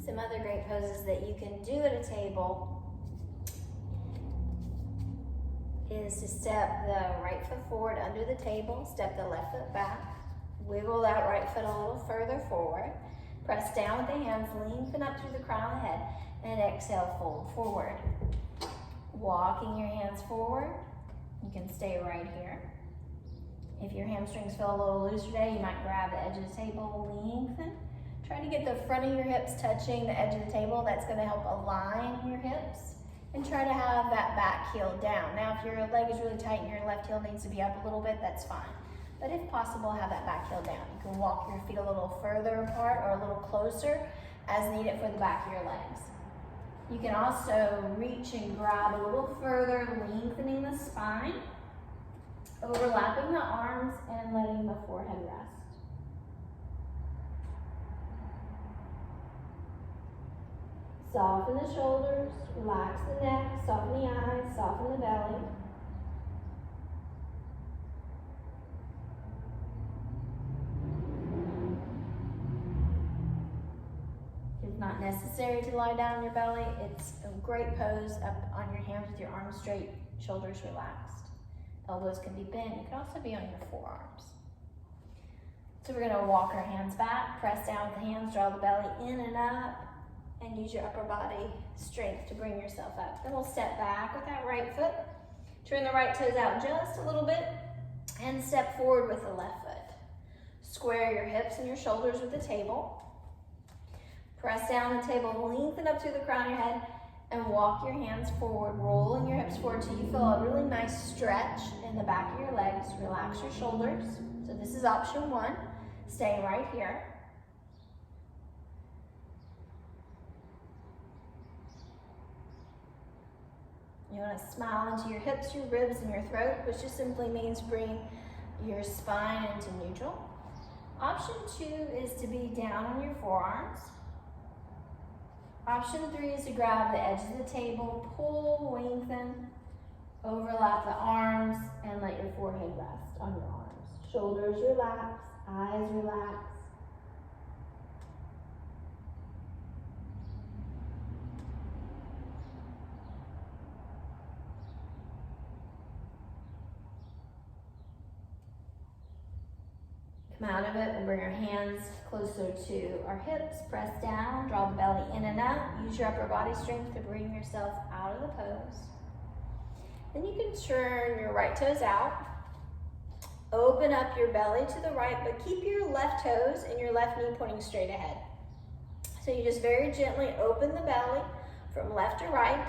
Some other great poses that you can do at a table is to step the right foot forward under the table, step the left foot back, wiggle that right foot a little further forward, press down with the hands, lengthen up through the crown of the head, and exhale, fold forward. Walking your hands forward, you can stay right here. If your hamstrings feel a little loose today, you might grab the edge of the table, lengthen. Try to get the front of your hips touching the edge of the table. That's going to help align your hips. And try to have that back heel down. Now, if your leg is really tight and your left heel needs to be up a little bit, that's fine. But if possible, have that back heel down. You can walk your feet a little further apart or a little closer as needed for the back of your legs. You can also reach and grab a little further, lengthening the spine, overlapping the arms, and letting the forehead rest. Soften the shoulders, relax the neck, soften the eyes, soften the belly. It's not necessary to lie down on your belly. It's a great pose up on your hands with your arms straight, shoulders relaxed. Elbows can be bent. You can also be on your forearms. So we're going to walk our hands back, press down with the hands, draw the belly in and up, and use your upper body strength to bring yourself up. Then we'll step back with that right foot, turn the right toes out just a little bit, and step forward with the left foot. Square your hips and your shoulders with the table. Press down the table, lengthen up through the crown of your head, and walk your hands forward, rolling your hips forward till you feel a really nice stretch in the back of your legs. Relax your shoulders. So this is option one. Stay right here. You want to smile into your hips, your ribs, and your throat, which just simply means bring your spine into neutral. Option two is to be down on your forearms. Option three is to grab the edge of the table, pull, lengthen, overlap the arms, and let your forehead rest on your arms. Shoulders relax, eyes relax. Come out of it, we'll bring our hands closer to our hips, press down, draw the belly in and up, use your upper body strength to bring yourself out of the pose. Then you can turn your right toes out, open up your belly to the right, but keep your left toes and your left knee pointing straight ahead. So you just very gently open the belly from left to right,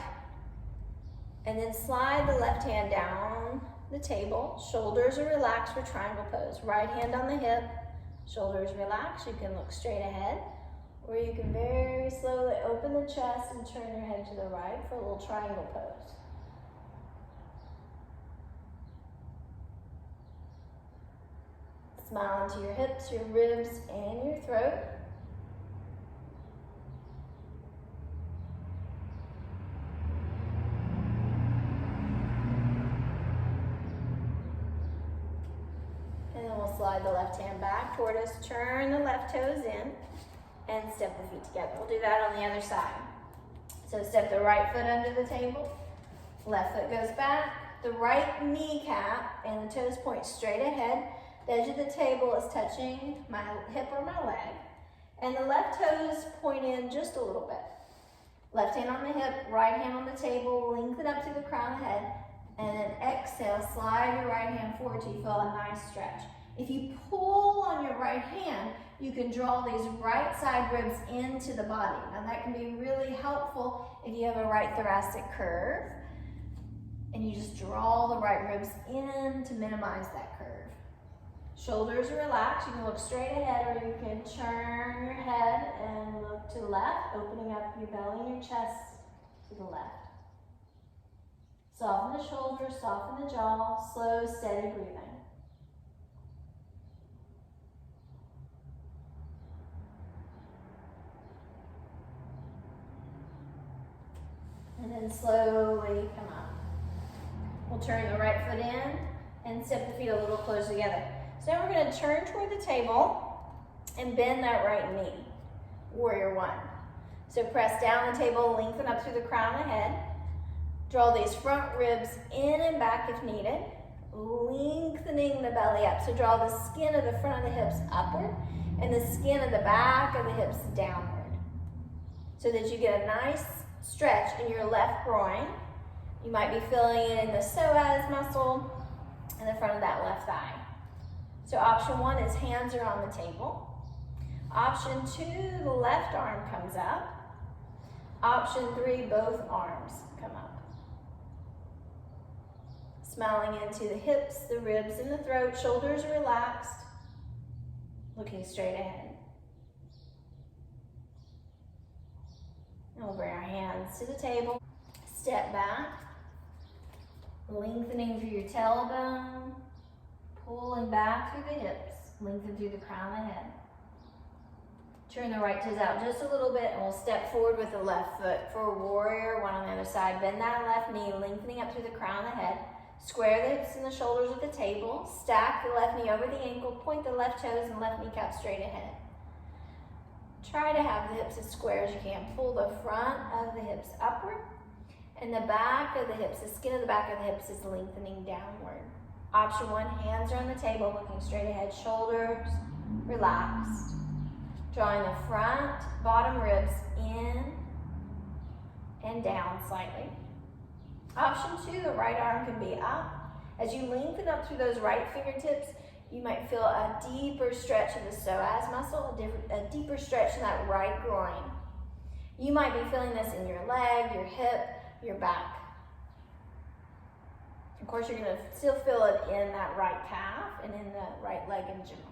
and then slide the left hand down the table. Shoulders are relaxed for triangle pose. Right hand on the hip, shoulders relaxed. You can look straight ahead, or you can very slowly open the chest and turn your head to the right for a little triangle pose. Smile into your hips, your ribs, and your throat. Slide the left hand back toward us, turn the left toes in, and step the feet together. We'll do that on the other side. So step the right foot under the table, left foot goes back, the right kneecap and the toes point straight ahead. The edge of the table is touching my hip or my leg, and the left toes point in just a little bit. Left hand on the hip, right hand on the table, lengthen up through the crown of the head, and then exhale, slide your right hand forward till you feel a nice stretch. If you pull on your right hand, you can draw these right side ribs into the body. Now that can be really helpful if you have a right thoracic curve, and you just draw the right ribs in to minimize that curve. Shoulders are relaxed. You can look straight ahead, or you can turn your head and look to the left, opening up your belly and your chest to the left. Soften the shoulders, soften the jaw, slow, steady breathing. And then slowly come up. We'll turn the right foot in and step the feet a little closer together. So now we're going to turn toward the table and bend that right knee. Warrior one. So press down the table, lengthen up through the crown of the head. Draw these front ribs in and back if needed, lengthening the belly up. So draw the skin of the front of the hips upward and the skin of the back of the hips downward, so that you get a nice stretch in your left groin. You might be feeling it in the psoas muscle in the front of that left thigh. So option 1 is hands are on the table. Option 2, the left arm comes up. Option 3, both arms come up. Smiling into the hips, the ribs, and the throat. Shoulders relaxed, looking straight ahead. And we'll bring our hands to the table. Step back, lengthening through your tailbone, pulling back through the hips, lengthen through the crown of the head. Turn the right toes out just a little bit, and we'll step forward with the left foot for a warrior, one on the other side. Bend that left knee, lengthening up through the crown of the head. Square the hips and the shoulders at the table. Stack the left knee over the ankle. Point the left toes and left kneecap straight ahead. Try to have the hips as square as you can. Pull the front of the hips upward, and the back of the hips, the skin of the back of the hips is lengthening downward. Option 1, hands are on the table, looking straight ahead. Shoulders relaxed. Drawing the front, bottom ribs in and down slightly. Option 2, the right arm can be up. As you lengthen up through those right fingertips, you might feel a deeper stretch of the psoas muscle, a deeper stretch in that right groin. You might be feeling this in your leg, your hip, your back. Of course, you're going to still feel it in that right calf and in the right leg in general.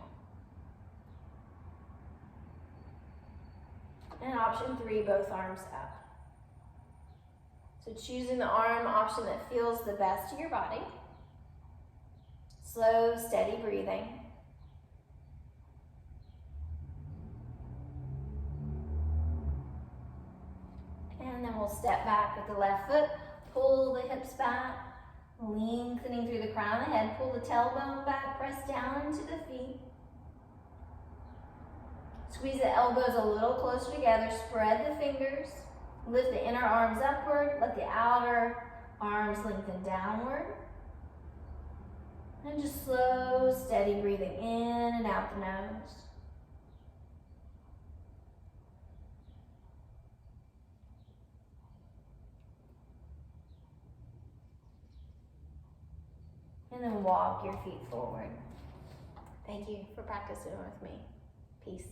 And option 3, both arms up. So choosing the arm option that feels the best to your body. Slow, steady breathing. And then we'll step back with the left foot, pull the hips back, lengthening through the crown of the head, pull the tailbone back, press down into the feet. Squeeze the elbows a little closer together, spread the fingers, lift the inner arms upward, let the outer arms lengthen downward. And just slow, steady breathing in and out the nose. And then walk your feet forward. Thank you for practicing with me. Peace.